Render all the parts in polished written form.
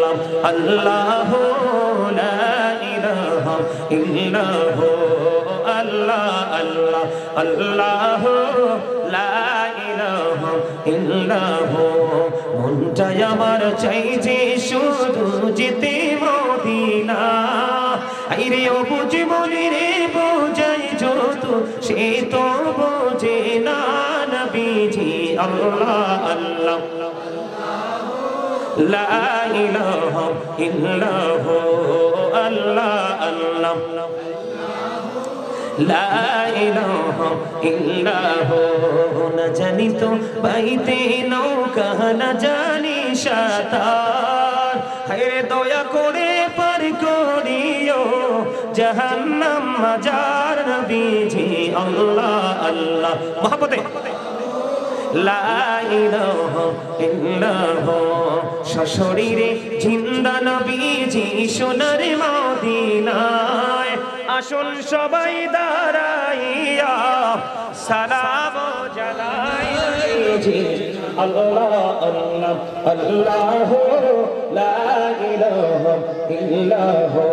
ইল্লাল্লাহ আল্লাহু লা ইলাহা ইল্লাহু আল্লাহ আল্লাহ আল্লাহু লা ইলাহা ইল্লাহু মনটাই আমার চাই যে শুধু যেতে মদিনা আইরে ও বুঝি বলি রে বোঝাই যত সে তো বোঝে না নবীজি আল্লাহ আল্লাহ লা ইলাহা ইল্লাহু আল্লাহ আল্লাহ লা ইলাহা ইল্লাহু না জানি তো বাইতে নৌকা না জানি সাঁতার হায়রে দয়া করে পার করিও জাহান্নাম মাজার নবীজি আল্লাহ আল্লাহ মহব্বতে লা ইলাহা ইল্লাহু সশরীরে জিন্দা নবীজি সোনার মদিনায় আসুন সবাই দাঁড়াইয়া সালাম জানাই নবীজি আল্লাহ আল্লাহ আল্লাহু লা ইলাহা ইল্লাহু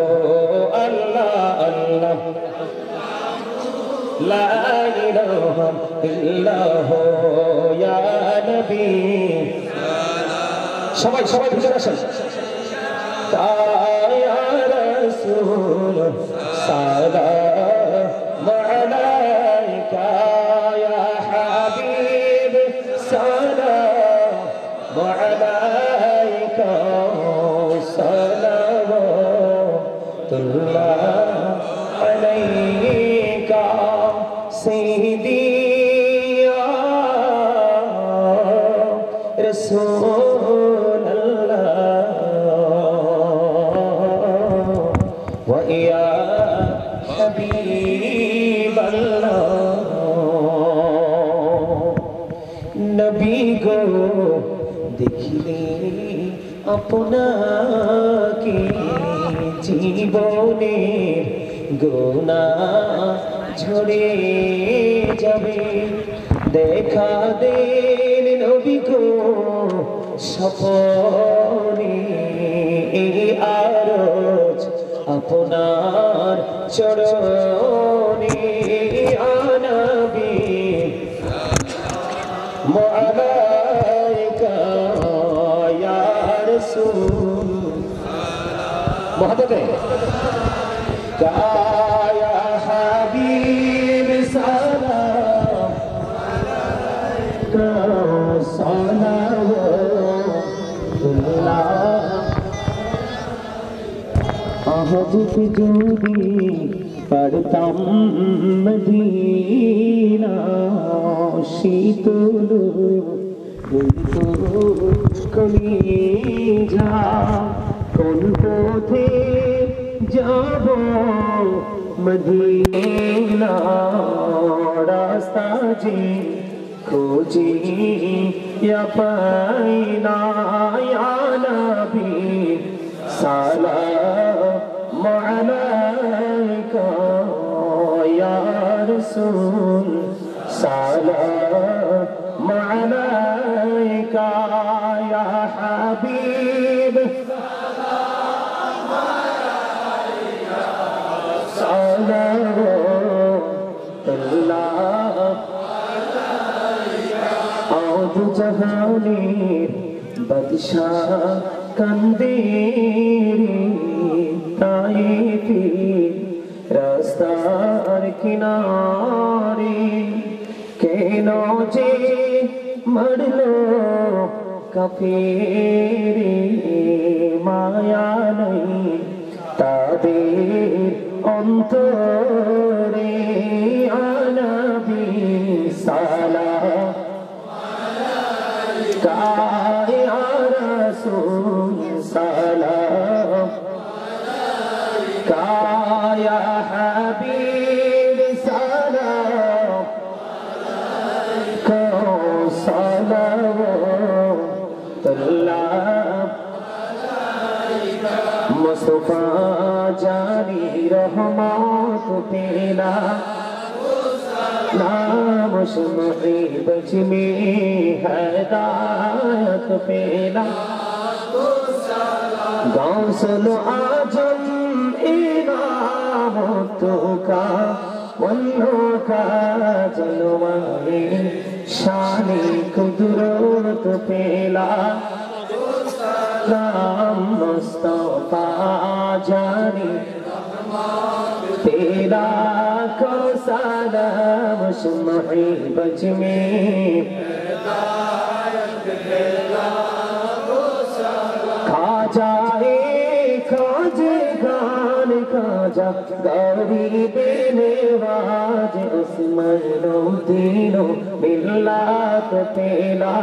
আল্লাহ আল্লাহ লা ইলাহা ইল্লাহু ইয়া নবী সবাই সবাই ভিতরে আসেন ইয়া রাসূল সালাম আলাইকা ইয়া হাবিব সালাম আলাইকা সালাওয়াতুল্লাহ আলাইকা سيدي يا رسول الله ويا حبيب الله نبي গো দেখিলে আপনাকে জীবনের গুনাহ ঝরে যাবে দেখা দেন নবী গো স্বপনে এই আরজ আপনার চরণে আনবী মুআলাইকা ইয়া রাসূল মুহাম্মদ يا حبيب سلام عليك صلوات الله আজ যদি পড়তাম মদিনা শীতল কলিজা কোন পথে যাব মদিনা রাস্তা যে खोजी या पाइना या नबी सलाम अलैका या रसूल सलाम अलैका या हबीब सलाम अलैका सलावतुल्लाह दु जहानेर बादशाह कांदे रे ताइफे रास्तार किनारे केन जे मरलो काफेरे माया नहीं तादेर अंतरे या नबी सलाम या रसूल सलाम या हबीब सलाम सलावतुल्लाह मुस्तफा जानी रहमत पेला नाम सुने बच में हदायत पेला गौसल आजम इनामतों का वन्नों का जलवाए शानी कुदरत पेला राम मुस्तफा जानी तेरा को सलाम शुमाई बज में खा जाए खोजे गान खाजा गौरी बेनेवाज उस्मानो तीनों मिल्लात पेला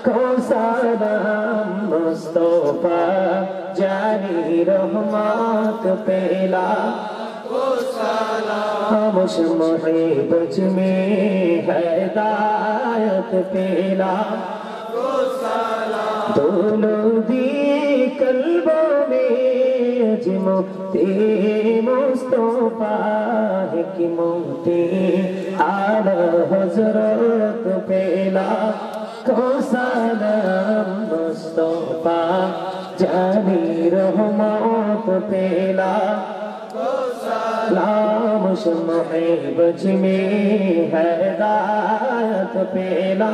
को सलाम मुस्तफा जानी रहमत पेला खामोश मुहब्बत में हिदायत पेला दोनों दी कल्बों में अजमते मुस्तफा की मोती आला हजरत पेला को सलाम मुस्तफा जानी रहमत पेला लामुश मुहब्बत में हिदायत पेला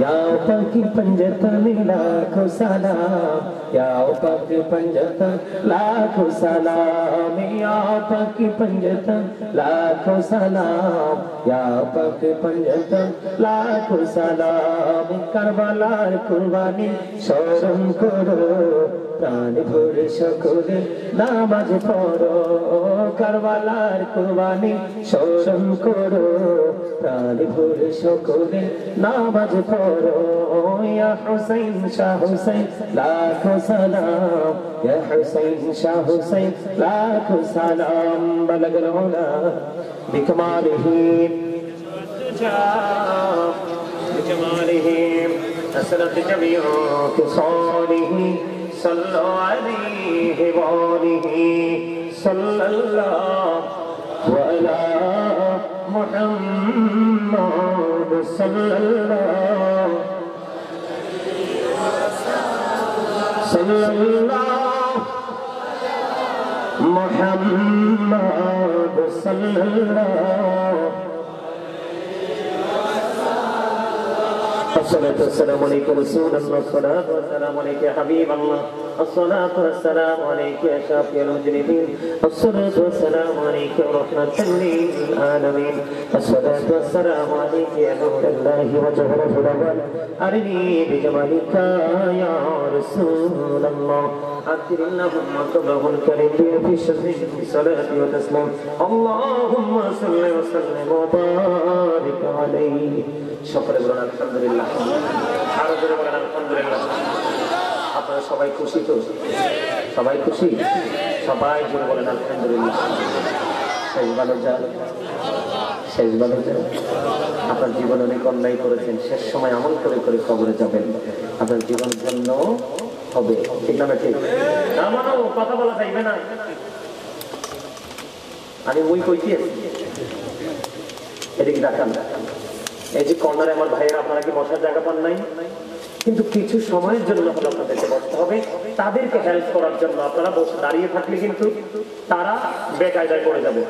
या पकी पंजतन लाखों सलाम या पकी पंजतन लाखों सलाम या पकी पंजतन लाखों सलाम या पकी पंजतन लाखों सलाम करबलार कुर्बानी शरम करो प्राण भरे সকলে নামাজ পড়ো কারবালার কুরবানি শরম করো প্রাণ ভরে সকলে নামাজ পড়ো ইয়া হুসাইন শাহ হুসাইন লাখো সালাম ইয়া হুসাইন শাহ হুসাইন লাখো সালাম বালাগল উলা বিকমালিহি বিকমালিহি আসরাত জামিউ কিসালিহি صلوا عليه وآله صلى الله وعلى محمد صلى الله محمد صلى الله الصلاة والسلام عليك رسول الله الصلاة والسلام عليك يا حبيب الله الصلاة والسلام عليك يا شافي المجرمين الصلاة والسلام عليك رحمة للعالمين الصلاة والسلام عليك يا نور الله وجهره الأول أرني بجمالك يا رسول الله أكثر اللهم قبله الكريم في شفيع الصلاة وتسليم اللهم صل وسلم وبارك عليه شكرا لله الحمد لله আরো জোরে বলেন আলহামদুলিল্লাহ আপনারা সবাই খুশি তো সবাই খুশি সবাই জোরে বলেন আলহামদুলিল্লাহ শেষ ভালো যায় আপনার জীবন অনেক অন্যায় করেছেন শেষ সময় আমল করে করে কবরে যাবেন আপনার জীবন ধন্য হবে ঠিক না ঠিক না মানো কথা বলা যাইবে না আমি মুই কইছি এদিকে দেখান এই যে কর্নারে আমার ভাইয়েরা আপনারা কি বসার জায়গা পান নাই কিন্তু কিছু সময়ের জন্য হলো আপনাদেরকে বসতে হবে তাদেরকে হেল্প করার জন্য আপনারা বসে দাঁড়িয়ে থাকলে কিন্তু তারা বেকায়দায় পড়ে যাবে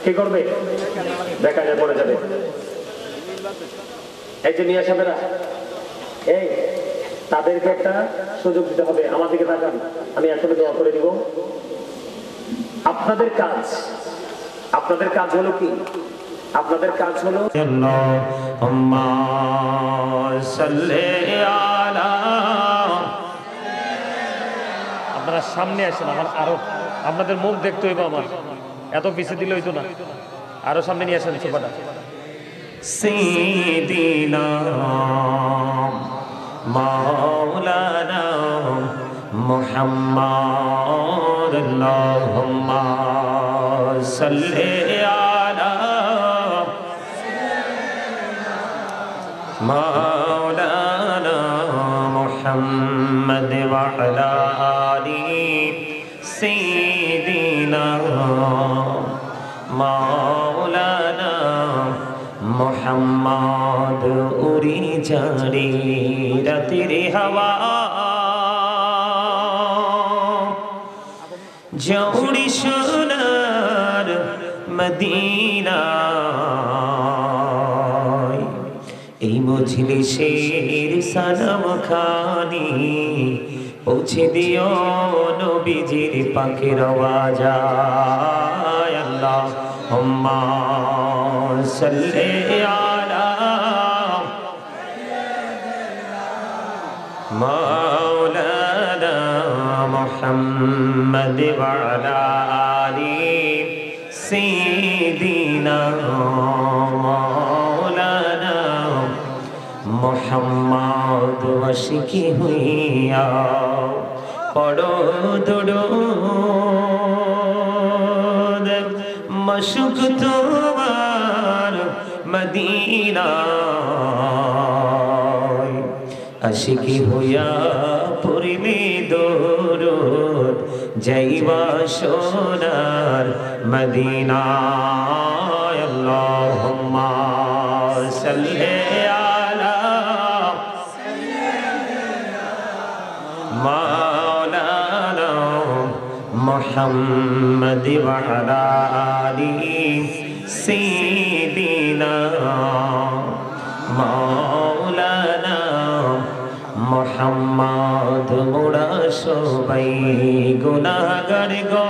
কি করবে বেকায়দায় পড়ে যাবে এই যে নিয়ে সাহেবেরা এই তাদেরকে একটা সুযোগ দিতে হবে আমাদেরকে তাকান আমি এখনই দোয়া করে দিব আপনাদের কাজ হলো কি আপনাদের কাজ হলো আল্লাহুম্মা সাল্লি আলা আপনারা সামনে আসেন আমার আরো আপনাদের মুখ দেখতে হইব আমার এত পিছে দিলে হইতো না আরো সামনে নিয়ে আসেন সোফাটা সাইয়্যিদিনা মাওলানা মুহাম্মদ আল্লাহুম্মা সাল্লি مولانا محمد وعلى آله سيدنا مولانا محمد उड़ी जारी रातेर हवा জৌড়ি সোনার মদিনা এই মজলিসের সালাম খানি পৌঁছে দিও নবীজির পাকের আওয়াজায় আল্লাহুম্মা সাল্লি আলা মাওলানা মুহাম্মদ ওয়া আলা আলি সাইয়্যিদিনা মাওলানা মুহাম্মদ আশিকি হইয়া পড়ো দুরূদ মশক তোমার মদিনা আশিকি হইয়া পড়িলে দুরূদ যাইবা সোনার মদিনা আল্লাহুম্মা সাল্লি আলা মাওলানা মুহাম্মদ ওয়া আলা আলি সাইয়্যিদিনা মাওলানা মুহাম্মদ মোরা সবাই গুনাহগার গো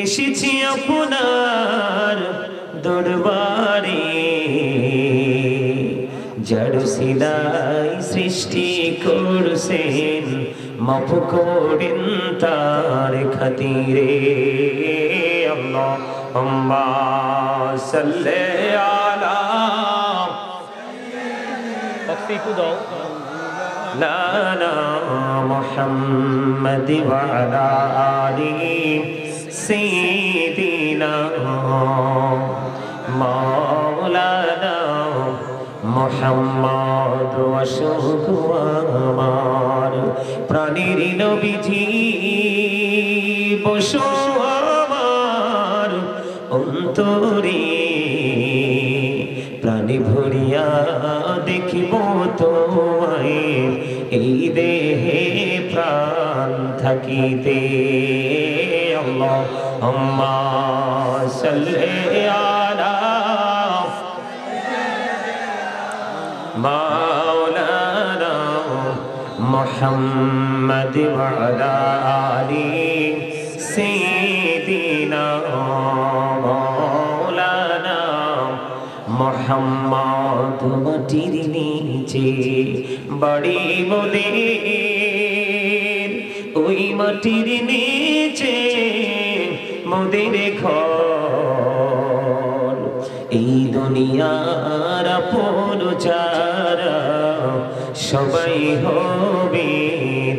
এসেছি আপনার দরবারে জড় সিলাই সৃষ্টি করছেন মাফ করেন তার খাতিরে আল্লাহুম্মা সাল্লি আলা লানা মুহাম্মদ ওয়া আলা আলি সাইয়্যিদিনা মাওলানা মুহাম্মদ আশুক আমার প্রাণের নবীজি বসো আমার অন্তরে প্রাণে ভরিয়া দেখিব তোমায় এই দেহে প্রাণ থাকিতে আল্লাহুম্মা সাল্লি আলা মাওলানা মুহাম্মদ ওয়া আলা আলি সাইয়্যিদিনা মাওলানা মুহাম্মদ মাটির নিচে বাড়ি মোদের ওই মাটির নিচে মোদের ঘর এই দুনিয়ার আপন যারা সবাই হবে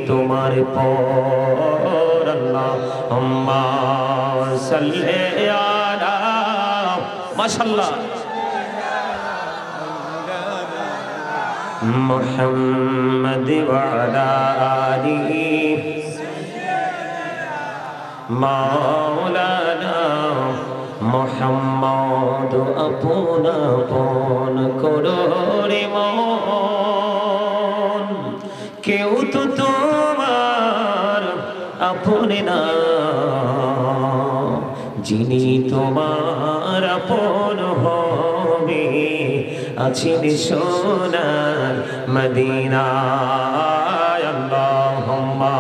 তোমার পর আল্লাহুম্মা সাল্লি আলা মাশাআল্লাহ মুহাম্মদ ওয়া আলা আলিহি মাওলানা মুহাম্মদ আপন আপন করো রে মন কেউ তো তোমার আপন না যিনি তোমার আপন হবে আছেন সোনার মদিনায় আল্লাহুম্মা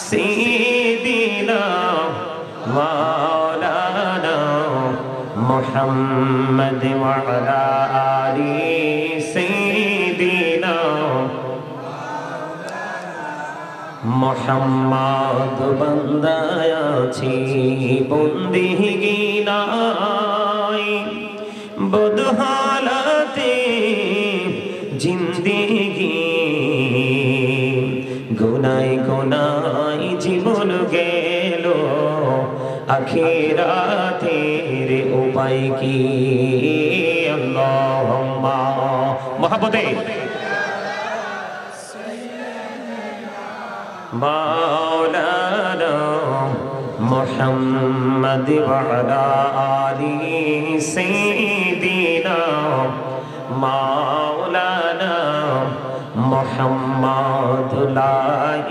সাইয়্যিদিনা মাওলানা মুহাম্মদ ওয়া আলা আলি সাইয়্যিদিনা মুহাম্মদ বান্দায় আছি বন্দিগি নাই বদহালাতে জিন্দেগি গুনায় গুনায় জীবন গেল আখিরাতের উপায় কি আল্লাহুম্মা মহব্বতে মাওলানা মুহাম্মদ ওয়া আলা আলিহি সাইয়্যিদিনা মাওলানা মুহাম্মদ লা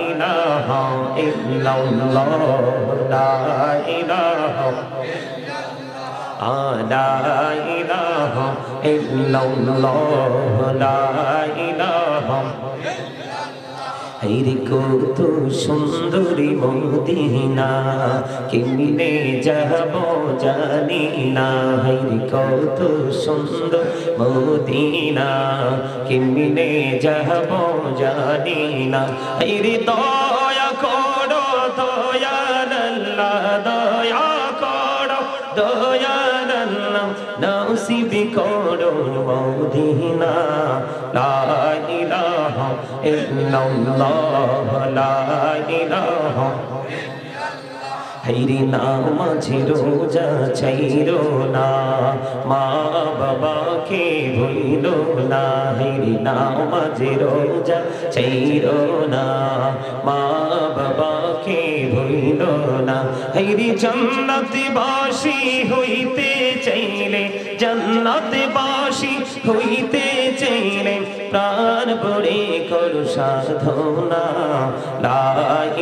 ইলাহা ইল্লাল্লাহ লা ইলাহা লা ইলাহা ইল্লাল্লাহ লা ইলাহা হায়রে কত সুন্দরী মদিনা কেমনে যাব জানি না হায়রে কত সুন্দর মদিনা কেমনে যাব জানি না হায়রে দয়া করো দয়াল আল্লাহ দয়া করো দয়াল আল্লাহ নসিব করো মদিনা লা ইলাহা ইল্লাল্লাহ লা ইলাহা হায়রে নামাজ রোজা ছাইরো না মা বাবাকে ভুলো না হায়রে নামাজ রোজা ছাইরো না মা বাবাকে ভুলো না হায়রে জান্নাতবাসী হইতে চাইলে জান্নাতবাসী হইতে চাইলে প্রাণ ভরে করো সাধনা লা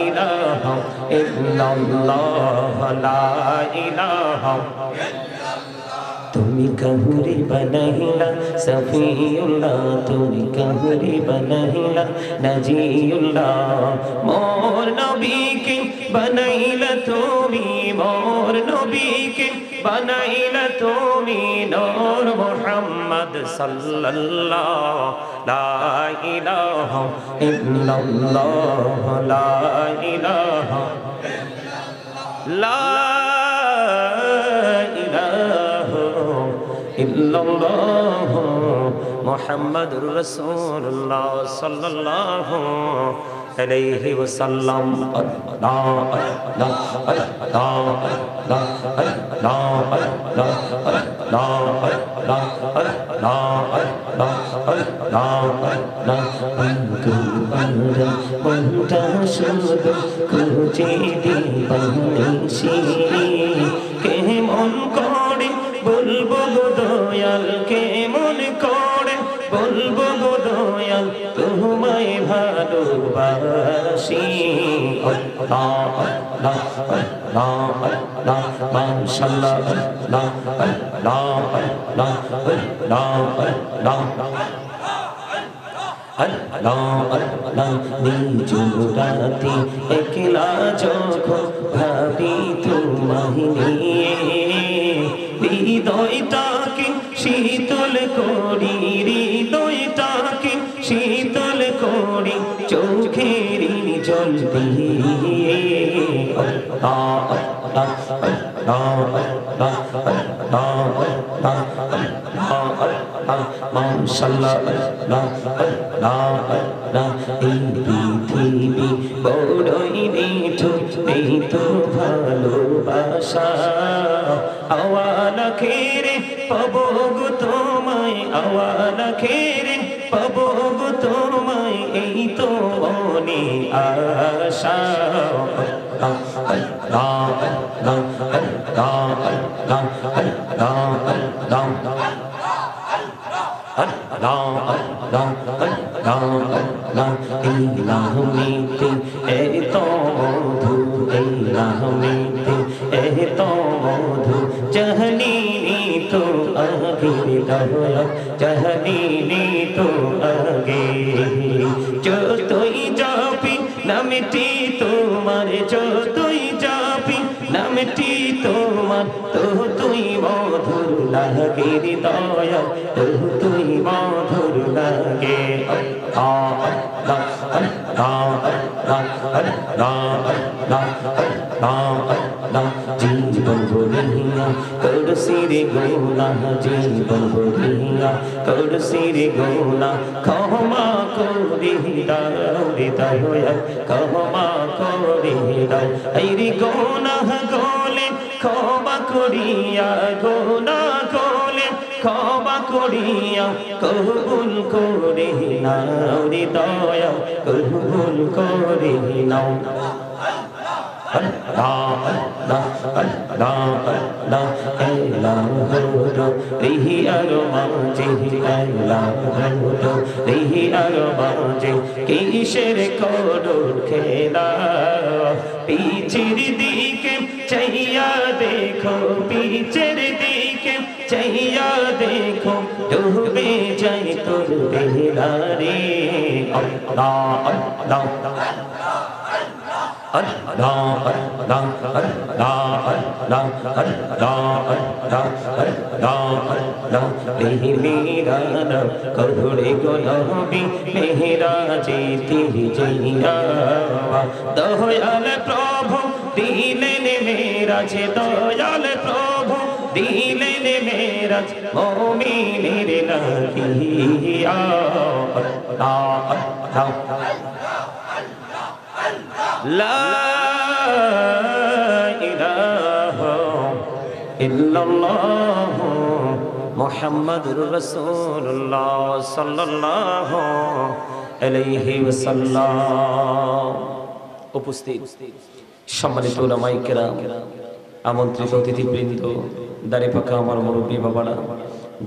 ইলাহা ইল্লাল্লাহ লা ইলাহা তুমি কামরে বানাইলা সফিউল্লাহ তুমি কামরে বানাইলা নাজিউল্লাহ মোর নবীকে বানাইলা তুমি মোর নবীকে বানাইলা তুমি নূর মুহাম্মদ সাল্লাল্লাহ লা ইলাহা ইল্লাল্লাহ লা ইলাহা লা ইল্লাল্লাহ মুহাম্মাদুর রাসূলুল্লাহ সাল্লাল্লাহু আলাইহি ওয়াসাল্লাম আল্লাহ আল্লাহ আল্লাহ আল্লাহ আল্লাহ আল্লাহ আল্লাহ আল্লাহ আল্লাহ মনটা শুধু খুঁজে দিবানিশি কেমন করে বলবো গো দয়াল কেমন করে বলবো গো দয়াল তোমায় ভালোবাসি আল্লাহ আল্লাহ আল্লাহ আল্লাহ মাশাআল্লাহ আল্লাহ আল্লাহ আল্লাহ আল্লাহ আল্লাহ আল্লাহ নিজুরাতে একলা যখন ভাবি তোমায় নিয়ে হৃদয়টাকে শীতল করি হৃদয়টাকে শীতল করি চোখের জল দিয়ে আল্লাহ আল্লাহ আল্লাহ আল্লাহ আল্লাহ আল্লাহ মাশাআল্লাহ আল্লাহ আল্লাহ আল্লাহ এই পৃথিবী বড়ই নিঠুর এই তো ভালোবাসা আওয়ালা খেরে পাবো গো তোমায় আওয়ালা খেরে পাবো গো তোমায় এই তো মনে আশা আল্লাহ আল্লাহ আল্লাহ আল্লাহ আল্লাহ আল্লাহ Allah Allah Allah Allah ilahumite eto modhu ilahumite eto modhu jahanini to agir daya jahanini to agir jotoi japi namti tomar jotoi japi namti tomar to tui modhur lage daya to tui মধুর লাগে আল্লাহ আল্লাহ আল্লাহ আল্লাহ আল্লাহ আল্লাহ জীবন ভরিয়া করছি রে গুনাহ জীবন ভরিয়া করছি রে গুনাহ ক্ষমা করে দাও রে দয়াল ক্ষমা করে দাও এই রে গুনাহ গলে ক্ষমা করিয়া গুনাহ গলে ক্ষমা করিয়া কবুল করে নাও রে দয়া কবুল করে নাও কিসের করুণ খেলা পিছের দিকে চাইয়া দেখো পিছের দিকে চাইয়া দেখো ডুবে যায় তোর বেলা রে আল্লাহ আল্লাহ করুড়ে গোলাপি মেহরা যেতে দয়াল প্রভু দিলেন মেরাজ দয়াল প্রভু দিলেন মেরাজ মুমিনের লাগিয়া লা ইলাহা ইল্লাল্লাহ মুহাম্মাদুর রাসূলুল্লাহ সাল্লাল্লাহু আলাইহি ওয়াসাল্লাম। উপস্থিত সম্মানিত উলামায়ে কেরাম, আমন্ত্রিত অতিথিবৃন্দ, দাড়ি পাকা আমার মুরব্বী বাবারা,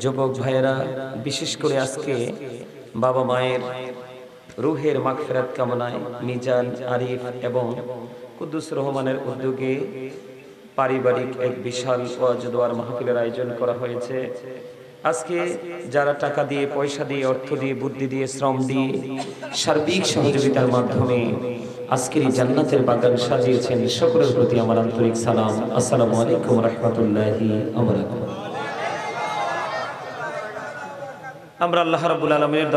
যুবক ভাইয়েরা, বিশেষ করে আজকে বাবা মায়ের রুহের মাগফিরাত কামনায় মিজান, আরিফ এবং কুদ্দুস রহমানের উদ্যোগে পারিবারিক এক বিশাল ওয়াজ দোয়ার মাহফিলের আয়োজন করা হয়েছে। আজকে যারা টাকা দিয়ে, পয়সা দিয়ে, অর্থ দিয়ে, বুদ্ধি দিয়ে, শ্রম দিয়ে, সার্বিক সহযোগিতার মাধ্যমে আজকের এই জান্নাতের বাগান সাজিয়েছেন, সকলের প্রতি আমার আন্তরিক সালাম। আসসালামু আলাইকুম ওয়া রাহমাতুল্লাহি ওয়া বারাকাতুহু। আমরা আল্লাহ রাব্বুল আলামিনের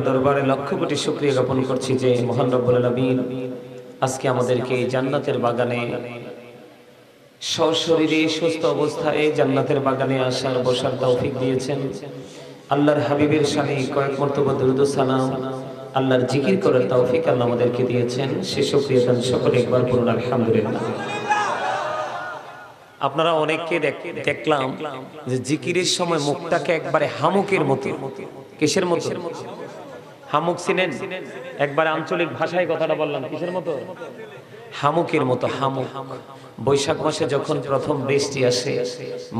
দরবারে লক্ষ কোটি শুকরিয়া জ্ঞাপন করছি যে মহান রব্বুল আলামিন আজকে আমাদেরকে জান্নাতের বাগানে সশরীরে সুস্থ অবস্থায় জান্নাতের বাগানে আসার বসার তৌফিক দিয়েছেন। আল্লাহর হাবিবের শানে কয়েক মর্তবা দরুদ ও সালাম, আল্লাহর জিকির করার তৌফিক আল্লাহ আমাদেরকে দিয়েছেন। সে শুকরিয়া দান সকলে একবার পড়ুন আলহামদুলিল্লাহ। আপনারা অনেককে দেখলাম যে জিকিরের সময় মুখটাকে একবারে হামুকের মতো, কিসের মতো? হামুক চিনেন? একবার আঞ্চলিক ভাষায় কথাটা বললাম, কিসের মতো? হামুকের মতো। হামুক বৈশাখ মাসে যখন প্রথম বৃষ্টি আসে,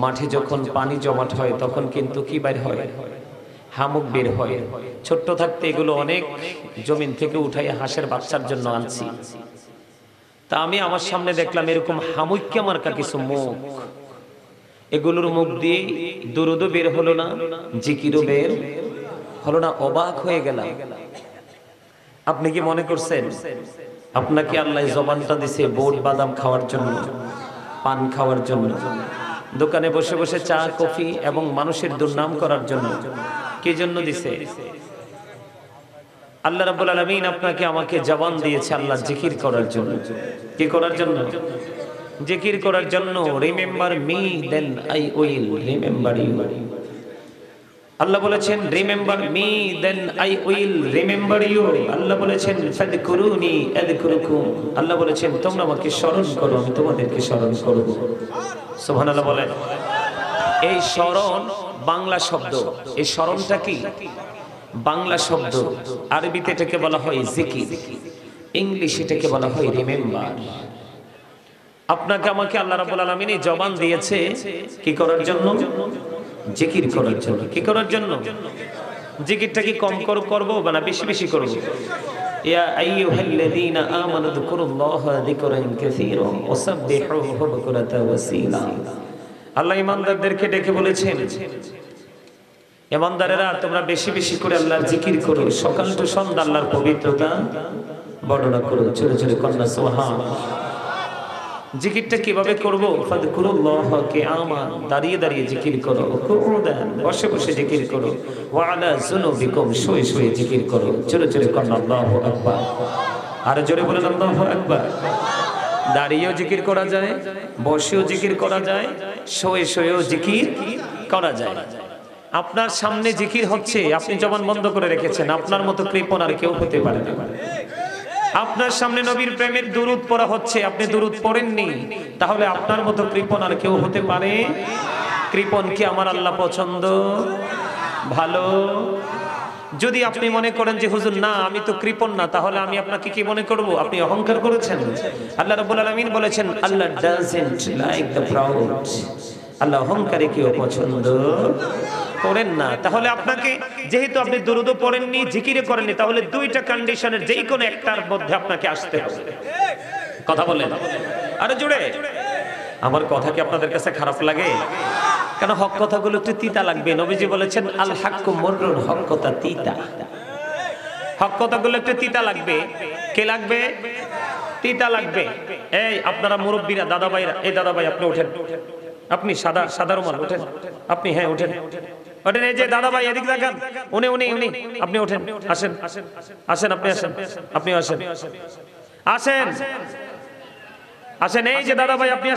মাঠে যখন পানি জমাট হয়, তখন কিন্তু কি বের হয়? হামুক বের হয়। ছোট্ট থাকতে এগুলো অনেক জমিন থেকে উঠাই হাঁসের বাচ্চার জন্য আনছি। তা আমি আমার সামনে দেখলাম এরকম হামুককে মার্কা কিছু মুখ, এগুলোর মুখ দিয়ে দুরুদও বের হলো না, জিকিরও বের হলো না। অবাক হয়ে গেলাম। আপনি কি মনে করছেন আপনাকে আল্লাহ জবানটা দিছে বোট বাদাম খাওয়ার জন্য, পান খাওয়ার জন্য, দোকানে বসে বসে চা কফি এবং মানুষের দুর্নাম করার জন্য? কি জন্য দিছে? আল্লাহ রাব্বুল আলামিন আপনাকে আমাকে জবান দিয়েছে আল্লাহ জিকির করার জন্য। কি করার জন্য? জিকির করার জন্য। Remember me then I will remember you. আল্লাহ বলেছেন remember me then I will remember you. আল্লাহ বলেছেন ফাযকুরুনি আযকুরুকুম। আল্লাহ বলেছেন তোমরা আমাকে স্মরণ করো, আমি তোমাদেরকে স্মরণ করব। সুবহানাল্লাহ বলেন। এই স্মরণ বাংলা শব্দ। এই স্মরণটা কি? বাংলা শব্দ। আরবিতে এটাকে বলা হয় জিকির, ইংলিশে এটাকে বলা হয় রিমেম্বার। আপনাকে আমাকে আল্লাহ রাব্বুল আলামিন এই জবান দিয়েছে কি করার জন্য? জিকির করার জন্য। কি করার জন্য? জিকিরটা কি কম করব না বেশি বেশি করব? ইয়া আইয়ুহাল্লাযীনা আমানু যকুরুল্লাহা যিকরান কাসীরা ওয়াসাব্বিহুহু বুকরাতাও ওয়াসীলা। আল্লাহ ঈমানদারদেরকে ডেকে বলেছেন, ঈমানদারেরা তোমরা বেশি বেশি করে আল্লাহর জিকির করো, সকাল টু সন্ধ্যা আল্লাহর পবিত্রতা বর্ণনা করো। জোরে জোরে কন্যা সুবহানাল্লাহ। জিকিরটা কিভাবে করব? ফাযকুরুল্লাহা কিয়ামান, দাঁড়িয়ে দাঁড়িয়ে জিকির করো, কুউদান, বসে বসে জিকির করো, ওয়া আলা যুনুবিকুম, শুয়ে শুয়ে জিকির করো। জোরে জোরে কন্যা আল্লাহু আকবার। আর জোরে বলেন আল্লাহু আকবার। দাঁড়িয়েও জিকির করা যায়, বসেও জিকির করা যায়, শুয়ে শুয়েও জিকির করা যায়। আপনার সামনে জিকির হচ্ছে, আপনি জবান বন্ধ করে রেখেছেন, আপনার মতো কৃপণ আর কেউ হতে পারে না। আপনার সামনে নবীর প্রেমের দুরূদ পড়া হচ্ছে, আপনি দুরূদ পড়েননি, তাহলে আপনার মতো কৃপণ আর কেউ হতে পারে? কৃপণ কি আমার আল্লাহ পছন্দ, ভালো? যদি আপনি মনে করেন যে হুজুর না আমি তো কৃপণ না, তাহলে আমি আপনাকে কি মনে করব? আপনি অহংকার করেছেন। আল্লাহ রাব্বুল আলামিন বলেছেন আল্লাহ ডাজন্ট লাইক দ্য প্রাউড, আল্লাহ অহংকারী কেউ পছন্দ করেন না। তাহলে আপনাকে, যেহেতু আপনি দুরূদ পড়েননি, জিকির করেননি, তাহলে দুইটা কন্ডিশনের যেই কোনো একটার মধ্যে আপনাকে আসতে হবে। কথা বলেন আরে জোরে। আমার কথা কি আপনাদের কাছে খারাপ লাগে? কেন হক কথাগুলো একটু তিতা লাগবে। নবীজি বলেছেন আল হাক্কু মুররুন, হক কথা তিতা। হক কথাগুলো একটু তিতা লাগবে। কে লাগবে? তিতা লাগবে। এই আপনারা মুরব্বীরা, দাদা ভাইরা, এই দাদা ভাই আপনি ওঠেন, আপনি সাদা রুমাল ওঠেন, আপনি হ্যাঁ ওঠেন ওঠেন। এই যে দাদা ভাই এদিকে দেখেন, উনি আপনি ওঠেন, আসেন আসেন, আপনি আসেন, আপনি আসেন আসেন আসেন। এই যে দাদা ভাই আপনি